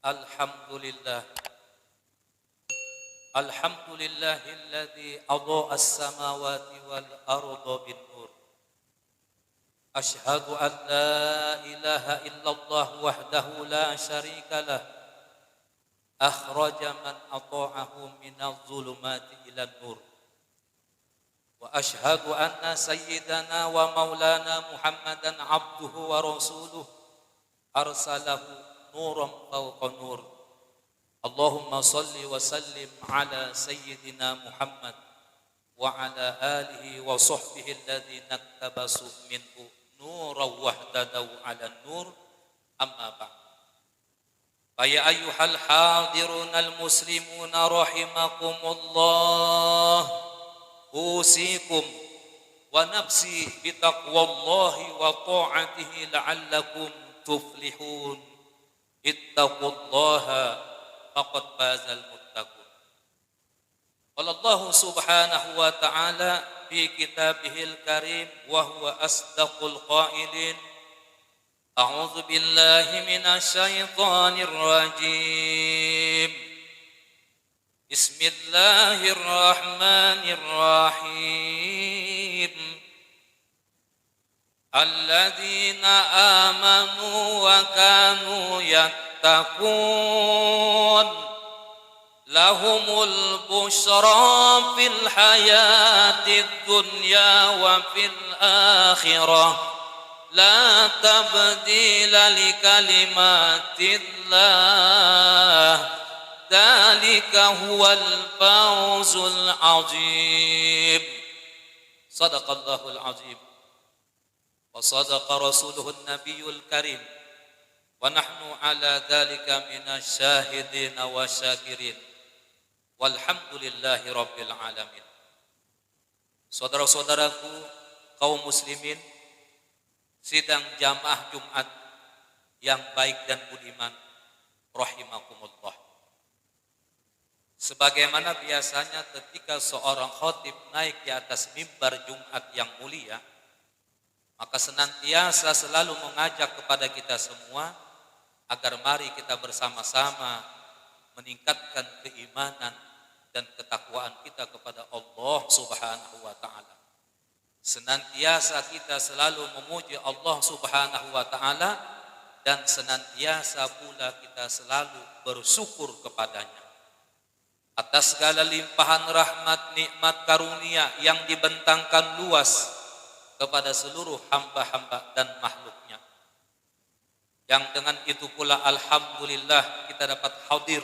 Alhamdulillah. Alhamdulillahilladzi adha'a as-samawati wal arda bin nur. Asyhadu an la ilaha illallah wahdahu la syarika lah. Akhraja man ata'ahu minadh dhulumati ilan nur. Wa asyhadu anna sayyidana wa maulana Muhammadan abduhu wa rasuluh arsalahu nuran fawqa nur. Allahumma salli wa sallim ala sayyidina Muhammad wa ala alihi wa sahbihi alladhina iktabasu minhu nuran wahdadaw ala nur. Amma ba'd. Faya ayyuhal hadirun al-muslimun rahimakumullah, usikum wa nafsi bitaqwallahi wa ta'atihi la'allakum tuflihun. Ittaqullaha faqad fazal muttaqun. Qala Allah subhanahu wa ta'ala fi kitabihil karim wa huwa asdaqul qailin. A'udzu billahi minasy syaithanir rajim. Bismillahirrahmanirrahim. Alladzina amanu wa kanu yattaqun lahumul busyra fil hayatid dunya wa fil akhirah la tabdila li kalimatillah dzalika huwal fawzul azim. Shadaqallahul azim wa sadaqa rasuluhun nabiyul karim wa nahnu ala dzalika minasyahidin wa syakirin walhamdulillahi rabbil alamin. Saudara-saudaraku kaum muslimin, sidang jamaah Jumat yang baik dan budiman rahimakumullah. Sebagaimana biasanya ketika seorang khatib naik di atas mimbar Jumat yang mulia, maka senantiasa selalu mengajak kepada kita semua agar mari kita bersama-sama meningkatkan keimanan dan ketakwaan kita kepada Allah Subhanahu wa ta'ala. Senantiasa kita selalu memuji Allah Subhanahu wa ta'ala dan senantiasa pula kita selalu bersyukur kepadanya atas segala limpahan rahmat, nikmat, karunia yang dibentangkan luas kepada seluruh hamba-hamba dan makhluknya. Yang dengan itu pula alhamdulillah kita dapat hadir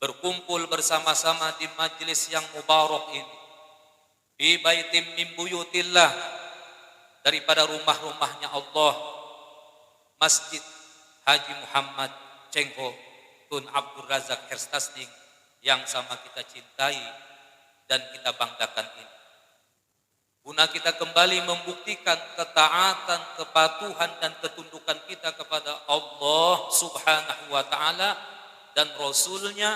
berkumpul bersama-sama di majlis yang mubarak ini, fi baitim min buyutillah, daripada rumah-rumahnya Allah, Masjid Haji Muhammad Cengho Tun Abdul Razak Herstasning yang sama kita cintai dan kita banggakan ini. Guna kita kembali membuktikan ketaatan, kepatuhan dan ketundukan kita kepada Allah Subhanahu wa ta'ala dan Rasulnya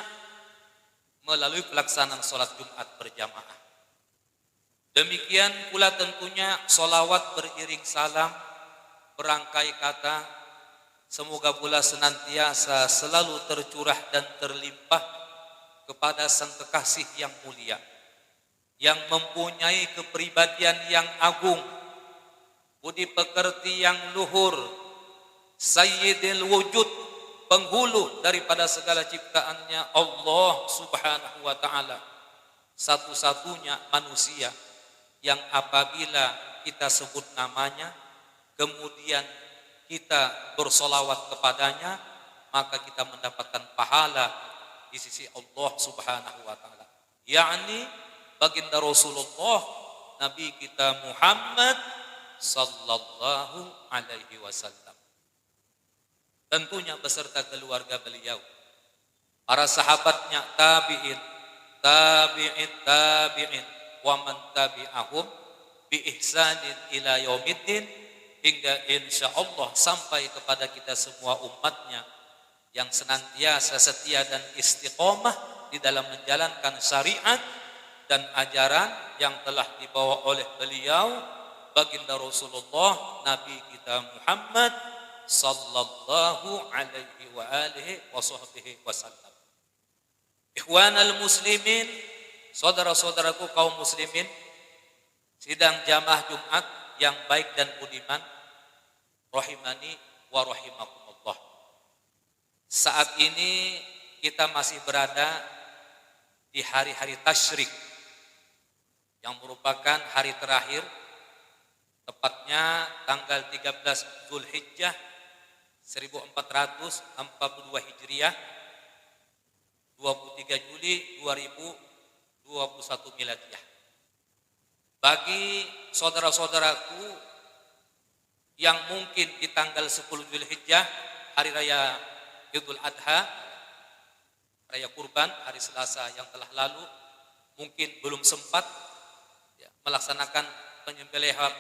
melalui pelaksanaan sholat Jumat berjamaah. Demikian pula tentunya sholawat beriring salam, berangkai kata, semoga pula senantiasa selalu tercurah dan terlimpah kepada Sang Kekasih yang mulia, yang mempunyai kepribadian yang agung, budi pekerti yang luhur, Sayyidil Wujud, penghulu daripada segala ciptaannya Allah Subhanahu wa ta'ala, satu-satunya manusia yang apabila kita sebut namanya, kemudian kita bersolawat kepadanya, maka kita mendapatkan pahala di sisi Allah Subhanahu wa ta'ala, yakni baginda Rasulullah Nabi kita Muhammad sallallahu alaihi wasallam, tentunya beserta keluarga beliau, para sahabatnya, tabi'in, tabi'in wa man tabi'ahum bi ihsanin ila yaumiddin, hingga insyaallah sampai kepada kita semua umatnya yang senantiasa setia dan istiqomah di dalam menjalankan syariat dan ajaran yang telah dibawa oleh beliau baginda Rasulullah Nabi kita Muhammad sallallahu alaihi wa alihi wa sahbihi wasallam. Ikhwanal muslimin, saudara-saudaraku kaum muslimin, sidang jamaah Jumat yang baik dan budiman, rahimani wa rahimakumullah. Saat ini kita masih berada di hari-hari tasyrik yang merupakan hari terakhir, tepatnya tanggal 13 Zulhijjah 1442 Hijriah, 23 Juli 2021 Miladiyah. Bagi saudara-saudaraku yang mungkin di tanggal 10 Zulhijjah, hari raya Idul Adha, raya kurban, hari Selasa yang telah lalu, mungkin belum sempat melaksanakan penyembelihan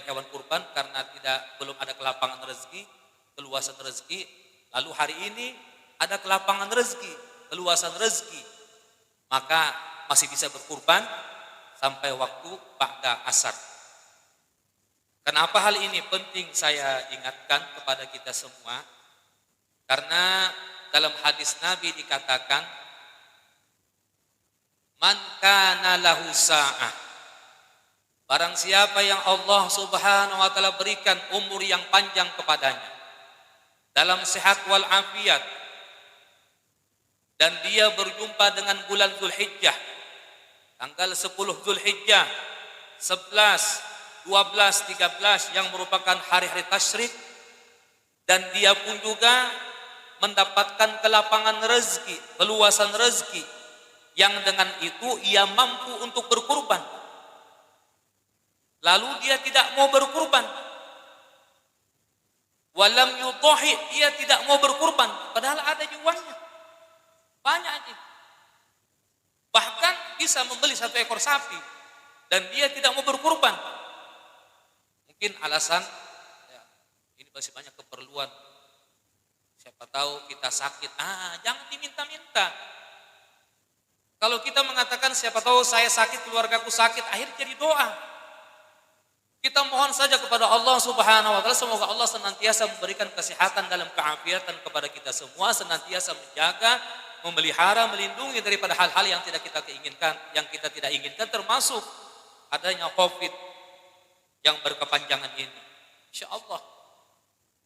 hewan kurban karena belum ada kelapangan rezeki, keluasan rezeki. Lalu hari ini ada kelapangan rezeki, keluasan rezeki, maka masih bisa berkurban sampai waktu ba'da asar. Kenapa hal ini penting saya ingatkan kepada kita semua? Karena dalam hadis Nabi dikatakan, man kana lahu sa'ah, barang siapa yang Allah Subhanahu wa taala berikan umur yang panjang kepadanya dalam sehat wal afiat, dan dia berjumpa dengan bulan Zulhijjah, tanggal 10 Zulhijjah, 11, 12, 13 yang merupakan hari-hari tasyrik, dan dia pun juga mendapatkan kelapangan rezeki, keluasan rezeki, yang dengan itu ia mampu untuk berkurban. Lalu dia tidak mau berkurban. Walam yudhahi, dia tidak mau berkurban, padahal ada jualnya. Banyak aja. Bahkan bisa membeli 1 ekor sapi dan dia tidak mau berkurban. Mungkin alasan ini masih banyak keperluan. Siapa tahu kita sakit. Jangan diminta-minta. Kalau kita mengatakan siapa tahu saya sakit, keluargaku sakit, akhirnya jadi doa. Kita mohon saja kepada Allah Subhanahu wa taala, semoga Allah senantiasa memberikan kesehatan dalam keafiatan kepada kita semua, senantiasa menjaga, memelihara, melindungi daripada hal-hal yang tidak kita inginkan, termasuk adanya Covid yang berkepanjangan ini. Insyaallah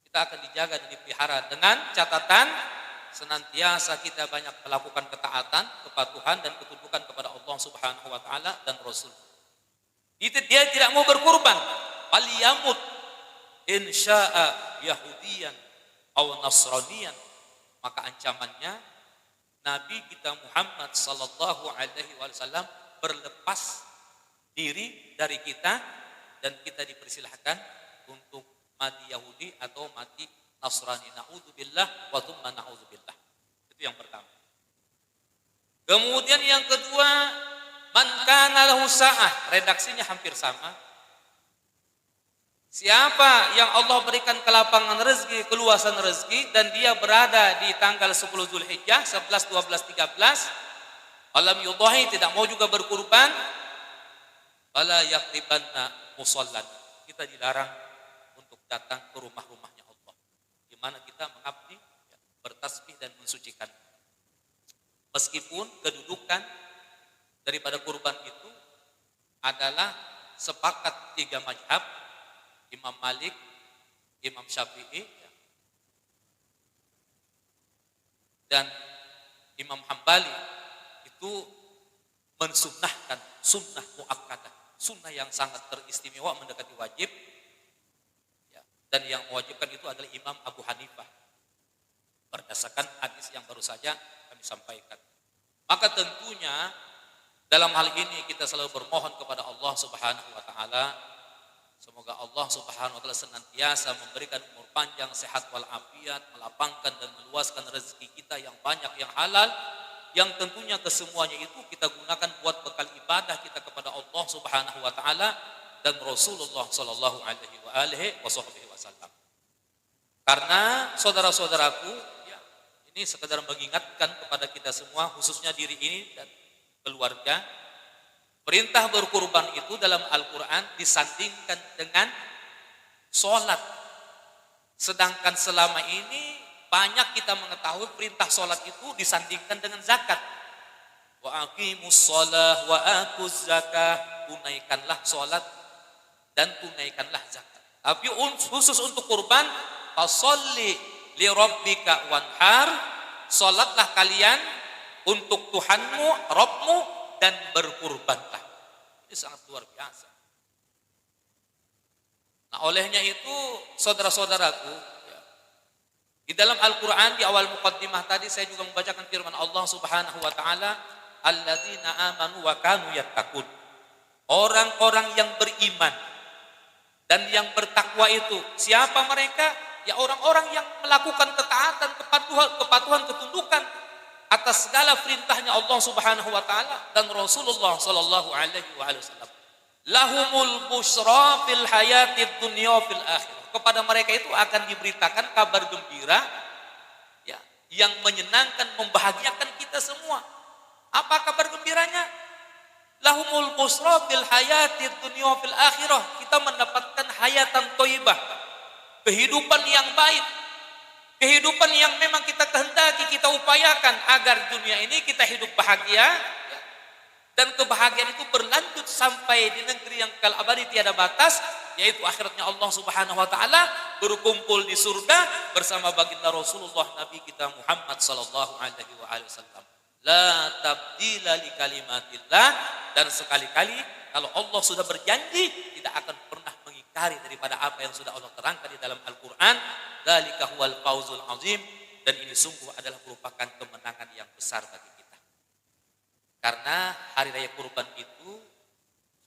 kita akan dijaga dan dipelihara dengan catatan senantiasa kita banyak melakukan ketaatan, kepatuhan dan ketundukan kepada Allah Subhanahu wa taala dan Rasul. Dia tidak mau berkurban, faliyamut insya'a yahudiyan aw nasraniyan, maka ancamannya Nabi kita Muhammad sallallahu alaihi wasallam berlepas diri dari kita dan kita dipersilahkan untuk mati Yahudi atau mati Nasrani. Na'udzubillah wa tsumma na'udzubillah. Itu yang pertama. Kemudian yang kedua, man kana lahu sa'ah, redaksinya hampir sama. Siapa yang Allah berikan kelapangan rezeki, keluasan rezeki, dan dia berada di tanggal 10 Zulhijjah, 11, 12, 13, alam yudhahi, tidak mau juga berkurban, fala yaqribanna musallan, kita dilarang untuk datang ke rumah-rumahnya Allah, di mana kita mengabdi, bertasbih dan mensucikan. Meskipun kedudukan daripada kurban itu adalah sepakat 3 mazhab, Imam Malik, Imam Syafi'i, dan Imam Hambali itu mensunnahkan sunnah muakkadah, sunnah yang sangat teristimewa mendekati wajib, dan yang mewajibkan itu adalah Imam Abu Hanifah berdasarkan hadis yang baru saja kami sampaikan. Maka tentunya dalam hal ini kita selalu bermohon kepada Allah Subhanahu wa taala, semoga Allah Subhanahu wa taala senantiasa memberikan umur panjang, sehat wal afiat, melapangkan dan meluaskan rezeki kita yang banyak, yang halal, yang tentunya kesemuanya itu kita gunakan buat bekal ibadah kita kepada Allah Subhanahu wa taala dan Rasulullah sallallahu alaihi wasallam. Karena saudara-saudaraku, ini sekedar mengingatkan kepada kita semua, khususnya diri ini dan keluarga, perintah berkurban itu dalam Al-Quran disandingkan dengan sholat. Sedangkan selama ini banyak kita mengetahui perintah sholat itu disandingkan dengan zakat. Wa aqimus shalah wa atuz zakah, tunaikanlah sholat dan tunaikanlah zakat. Tapi khusus untuk kurban, fasholli li rabbika wanhar, sholatlah kalian untuk Tuhanmu, Rabbmu, dan berkurbanlah. Ini sangat luar biasa. Nah, olehnya itu saudara-saudaraku, ya, di dalam Al-Quran di awal muqaddimah tadi saya juga membacakan firman Allah Subhanahu wa taala, alladzina amanu wa kanu yattaqun. Orang-orang yang beriman dan yang bertakwa itu, siapa mereka? Ya orang-orang yang melakukan ketaatan, kepatuhan, ketundukan atas segala perintahnya Allah Subhanahu wa taala dan Rasulullah sallallahu alaihi wasallam. Lahumul busra fil hayatid dunya fil akhirah. Kepada mereka itu akan diberitakan kabar gembira, ya, yang menyenangkan, membahagiakan kita semua. Apa kabar gembiranya? Lahumul busra fil hayatid dunya fil akhirah. Kita mendapatkan hayatan thayyibah, kehidupan yang baik, kehidupan yang memang kita kehendaki, kita upayakan agar dunia ini kita hidup bahagia, ya. Dan kebahagiaan itu berlanjut sampai di negeri yang kekal abadi tiada batas, yaitu akhiratnya Allah Subhanahu wa taala, berkumpul di surga bersama baginda Rasulullah Nabi kita Muhammad sallallahu alaihi wasallam. La tabdila li kalimatillah, dan sekali-kali kalau Allah sudah berjanji tidak akan pernah mengingkari daripada apa yang sudah Allah terangkan di dalam Al-Qur'an. Dzalika huwal fawzul azim, dan ini sungguh adalah merupakan kemenangan yang besar bagi kita. Karena hari raya kurban itu,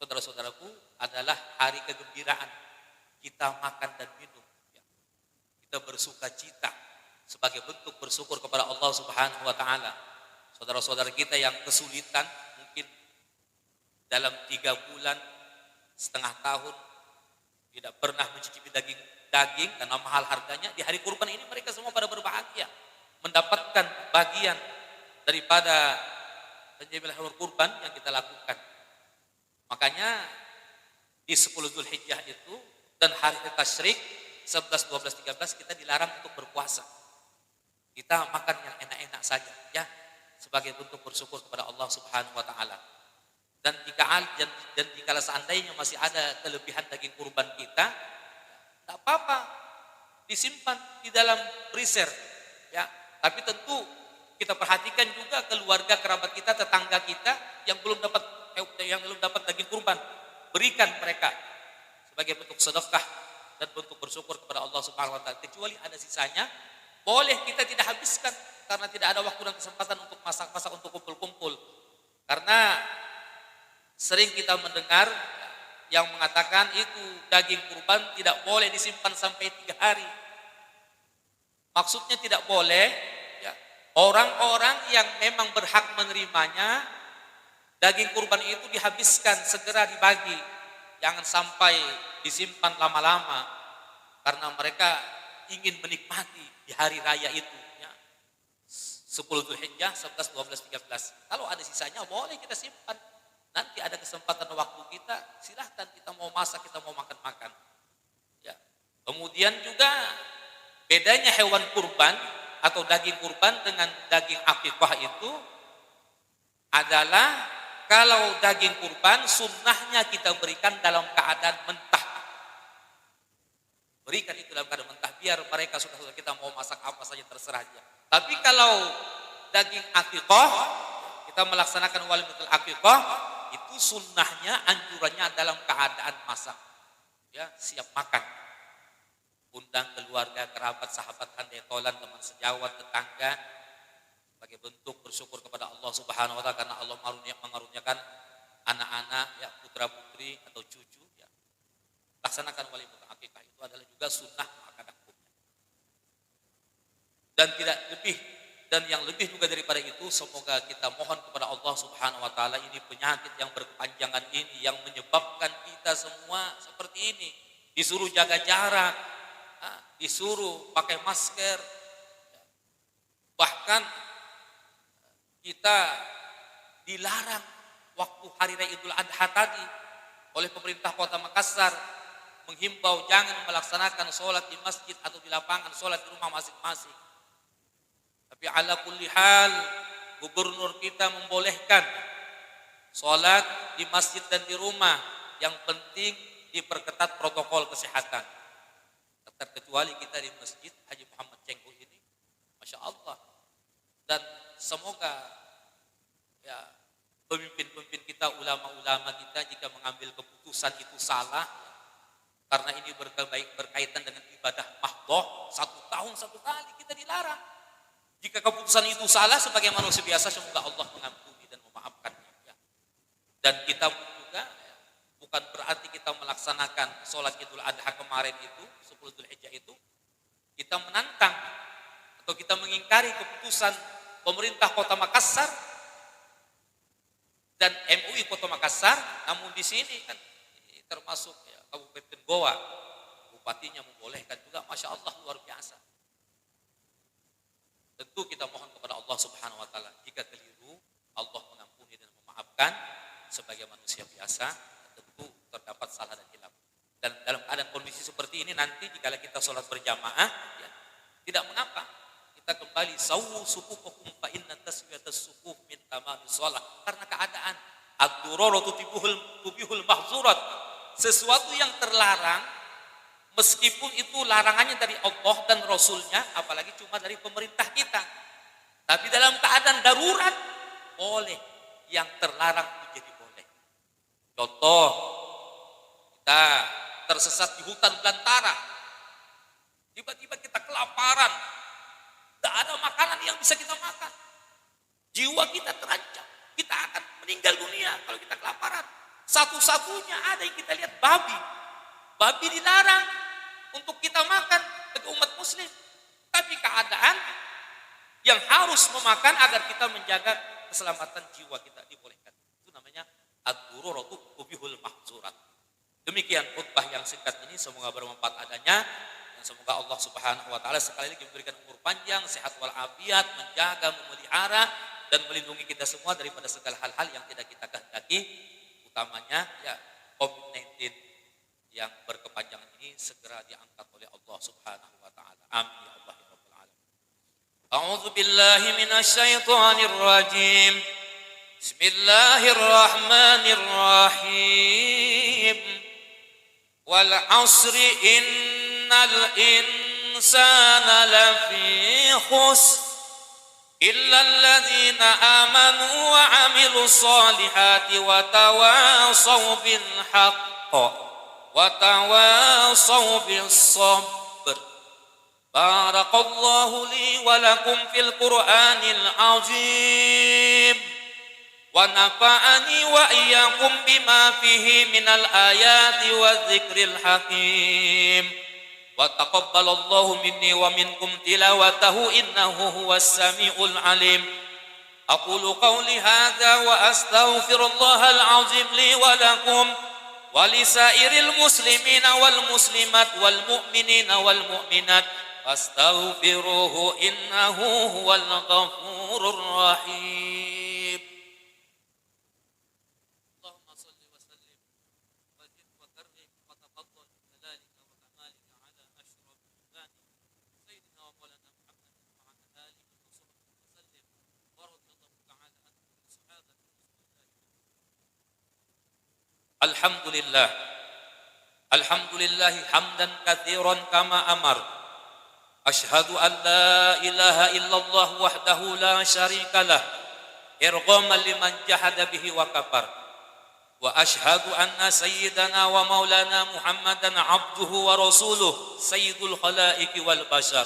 saudara-saudaraku, adalah hari kegembiraan. Kita makan dan minum, ya. Kita bersuka cita sebagai bentuk bersyukur kepada Allah Subhanahu wa taala. Saudara-saudara kita yang kesulitan mungkin dalam 3 bulan, setengah tahun tidak pernah mencicipi daging karena mahal harganya, di hari kurban ini mereka semua pada berbahagia mendapatkan bagian daripada penjamilan hewan kurban yang kita lakukan. Makanya di 10 Zulhijjah itu dan hari tasyrik 11, 12, 13 kita dilarang untuk berpuasa. Kita makan yang enak-enak saja, ya, sebagai bentuk bersyukur kepada Allah Subhanahu wa taala. Dan jika seandainya masih ada kelebihan daging kurban kita, tak apa-apa, disimpan di dalam freezer, ya. Tapi tentu kita perhatikan juga keluarga kerabat kita, tetangga kita yang belum dapat daging kurban, berikan mereka sebagai bentuk sedekah dan bentuk bersyukur kepada Allah Subhanahu wa taala. Kecuali ada sisanya, boleh kita tidak habiskan karena tidak ada waktu dan kesempatan untuk masak-masak, untuk kumpul-kumpul. Karena sering kita mendengar yang mengatakan itu daging kurban tidak boleh disimpan sampai 3 hari. Maksudnya tidak boleh, ya, orang-orang yang memang berhak menerimanya, daging kurban itu dihabiskan, segera dibagi. Jangan sampai disimpan lama-lama karena mereka ingin menikmati di hari raya itu, ya. 10 Zulhijjah, 11, 12, 13. Kalau ada sisanya boleh kita simpan. Nanti ada kesempatan waktu kita, silahkan kita mau masak, kita mau makan-makan. Ya. Kemudian juga bedanya hewan kurban atau daging kurban dengan daging akikah itu adalah kalau daging kurban sunnahnya kita berikan dalam keadaan mentah. Berikan itu dalam keadaan mentah biar mereka sudah kita mau masak apa saja terserah dia. Tapi kalau daging akikah kita melaksanakan walimatul akikah, itu sunnahnya, anjurannya dalam keadaan masak, ya, siap makan. Undang keluarga, kerabat, sahabat, handai tolan, teman sejawat, tetangga, sebagai bentuk bersyukur kepada Allah Subhanahu wa taala karena Allah mengaruniakan anak-anak, ya, putra putri atau cucu, ya. Laksanakan walimatul akikah, itu adalah juga sunnah makan hukumnya. Dan tidak lebih. Dan yang lebih juga daripada itu, semoga kita mohon kepada Allah Subhanahu wa taala, ini penyakit yang berkepanjangan ini yang menyebabkan kita semua seperti ini, disuruh jaga jarak, disuruh pakai masker, bahkan kita dilarang waktu hari raya Idul Adha tadi oleh pemerintah Kota Makassar menghimbau jangan melaksanakan sholat di masjid atau di lapangan, sholat di rumah masing-masing. Tapi ala kulli hal, gubernur kita membolehkan sholat di masjid dan di rumah. Yang penting diperketat protokol kesehatan. Terkecuali kita di masjid Haji Muhammad Cengho ini, Masya Allah. Dan semoga ya pemimpin-pemimpin kita, ulama-ulama kita jika mengambil keputusan itu salah, karena ini berkaitan dengan ibadah mahdoh, 1 tahun 1 kali kita dilarang. Jika keputusan itu salah sebagai manusia biasa, semoga Allah mengampuni dan memaafkannya. Ya. Dan kita juga bukan berarti kita melaksanakan sholat Idul Adha kemarin itu, 10 Dzulhijjah itu, kita menantang atau kita mengingkari keputusan pemerintah Kota Makassar dan MUI Kota Makassar. Namun di sini kan ini termasuk ya, Kabupaten Goa, bupatinya membolehkan juga, Masya Allah, luar biasa. Tentu kita mohon kepada Allah Subhanahu wa taala, jika keliru Allah mengampuni dan memaafkan. Sebagai manusia biasa tentu terdapat salah dan hilaf. Dan dalam keadaan kondisi seperti ini nanti jika kita sholat berjamaah ya, tidak mengapa kita kembali sawu sufufakum fa inna taswiyatas sufuf min tamamis shalah. Karena keadaan ad-dururatu tubihul mahzurat, sesuatu yang terlarang meskipun itu larangannya dari Allah dan Rasulnya, apalagi cuma dari pemerintah kita. Tapi dalam keadaan darurat boleh, yang terlarang menjadi boleh. Contoh, kita tersesat di hutan belantara, tiba-tiba kita kelaparan, tidak ada makanan yang bisa kita makan, jiwa kita terancam, kita akan meninggal dunia kalau kita kelaparan. Satu-satunya ada yang kita lihat babi dilarang untuk kita makan bagi umat muslim. Tapi keadaan yang harus memakan agar kita menjaga keselamatan jiwa kita dibolehkan. Itu namanya ad-dururatu tubihul mahzurat. Demikian khutbah yang singkat ini, semoga bermanfaat adanya dan semoga Allah Subhanahu wa taala sekali lagi memberikan umur panjang, sehat walafiat, menjaga, memelihara dan melindungi kita semua daripada segala hal-hal yang tidak kita kehendaki, utamanya ya COVID-19 yang berkepanjangan ini segera diangkat oleh Allah Subhanahu wa taala. Amin ya Allah ya rabbal alamin. A'udzu billahi minasyaitonir rajim. Bismillahirrahmanirrahim. Wal 'asri innal insana lafi khusr illa alladzina amanu wa 'amilus solihati wa tawasaw bil haqq wa tawasaw bis sabr. Barakallahu li wa lakum fil Qur'anil azim wa nafa'ani wa iyyakum bima fihi minal ayati wadh-dhikril hakim. Wa taqabbalallahu minni wa minkum tilawatahu innahu huwas samiul alim. Aqulu qawli hadza wa astaghfirullahal azim li wa lakum wa lisairil muslimina wal muslimat wal mu'minina wal mu'minat fastaghfiruhu innahu huwal ghafurur rahim. Allahumma shalli wa sallim wa zid wa karim wa taqabbal bijalalika wa kamalika ala ashrafil ibadi sayyidina wa maulana Muhammad wa ala alihi wa sahbihi wa sallim wa radiyallahu ta'ala an sahabati Alhamdulillah. Alhamdulillah hamdan katsiran kama amar. Asyhadu an la ilaha illallah wahdahu la syarikalah irghaman liman jahada bihi wa kafar. Wa asyhadu anna sayyidana wa maulana Muhammadan abduhu wa rasuluh sayyidul khalaiqi wal bashar.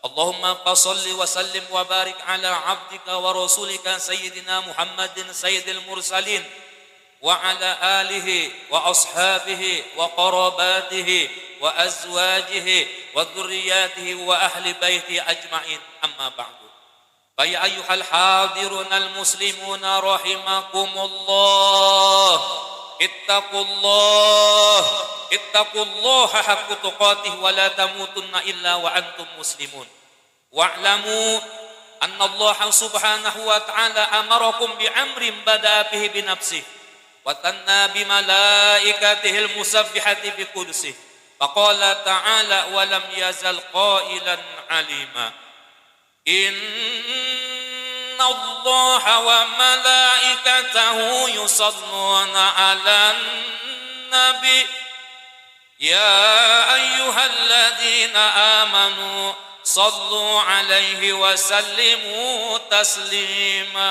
Allahumma fashalli wa sallim wa barik ala abdika wa rasulika sayyidina Muhammadin sayyidil mursalin wa ala alihi wa ashabihi wa qarabatihi wa azwajihi wa dhurriyyatihi wa ahli baiti ajma'in, amma ba'du. Fa ya ayyuhal hadiruna al muslimuna rahimakumullah, ittaqullaha haqqa tuqatih wa la tamutunna illa wa antum muslimun. Wa'lamu anna Allah subhanahu wa ta'ala amarakum bi amrin bada'a bihi bi nafsihi وثنى بملائكته المسبحة بقدسه فقال تعالى ولم يزل قائلا عليما إن الله وملائكته يصلون على النبي يا أيها الذين آمنوا صلوا عليه وسلموا تسليما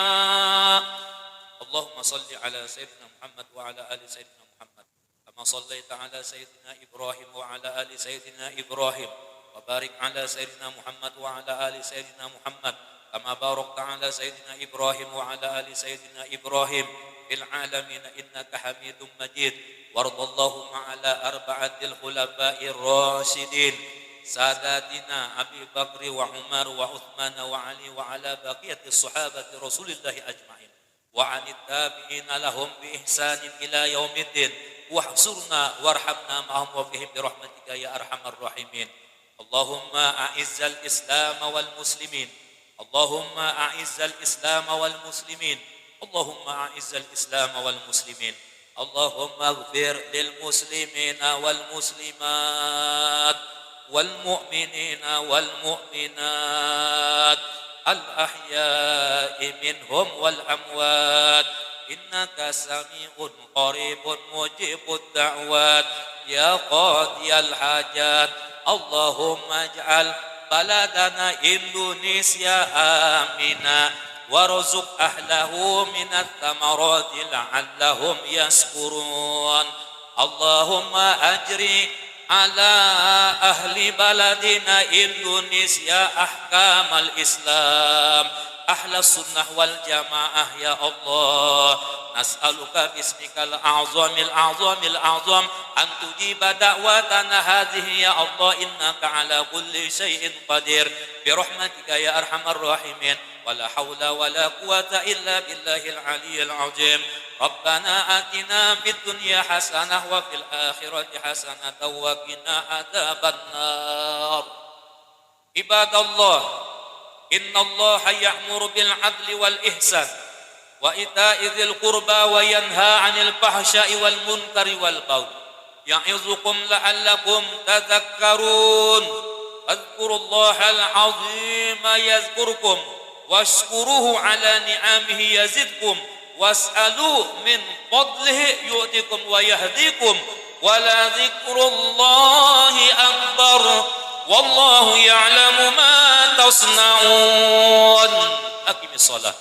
اللهم صل على سيدنا محمد وعلى آل سيدنا محمد كما صليت على سيدنا إبراهيم وعلى آل سيدنا إبراهيم وبارك على سيدنا محمد وعلى آل سيدنا محمد كما باركت على سيدنا إبراهيم وعلى آل سيدنا إبراهيم في العالمين إنك حميد مجيد وارض اللهم على أربعة الخلفاء الراشدين ساداتنا أبي بكر وعمر وعثمان وعلي وعلى بقية الصحابة رسول الله أجمعين وعن التابعين لهم بإحسان إلى يوم الدين واحشرنا وارحمنا معهم وفيهم برحمتك يا أرحم الراحمين اللهم أعز الإسلام والمسلمين اللهم أعز الإسلام والمسلمين اللهم أعز الإسلام والمسلمين اللهم اغفر للمسلمين والمسلمات والمؤمنين والمؤمنات الأحياء منهم والأموات إنك سميع قريب مجيب الدعوات يا قاضي الحاجات اللهم اجعل بلدنا إندونيسيا آمنا وارزق أهله من الثمرات لعلهم يشكرون اللهم أجري على أهل بلدنا إندونيسيا أحكام الإسلام أهل السنة والجماعة يا الله نسألك باسمك الأعظم الأعظم الأعظم أن تجيب دعوتنا هذه يا الله إنك على كل شيء قدير برحمتك يا أرحم الراحمين ولا حول ولا قوة إلا بالله العلي العظيم ربنا آتنا في الدنيا حسنة وفي الآخرة حسنة وقنا عذاب النار عباد الله إن الله يأمر بالعدل والإحسان وإيتاء ذي القربى وينهى عن الفحشاء والمنكر والبغي يعظكم لعلكم تذكرون اذكروا الله العظيم يذكركم واشكروه على نعمه يزدكم واسألوا من فضله يؤتكم ويهديكم ولذكر الله أكبر والله يعلم ما تصنعون أقم الصلاة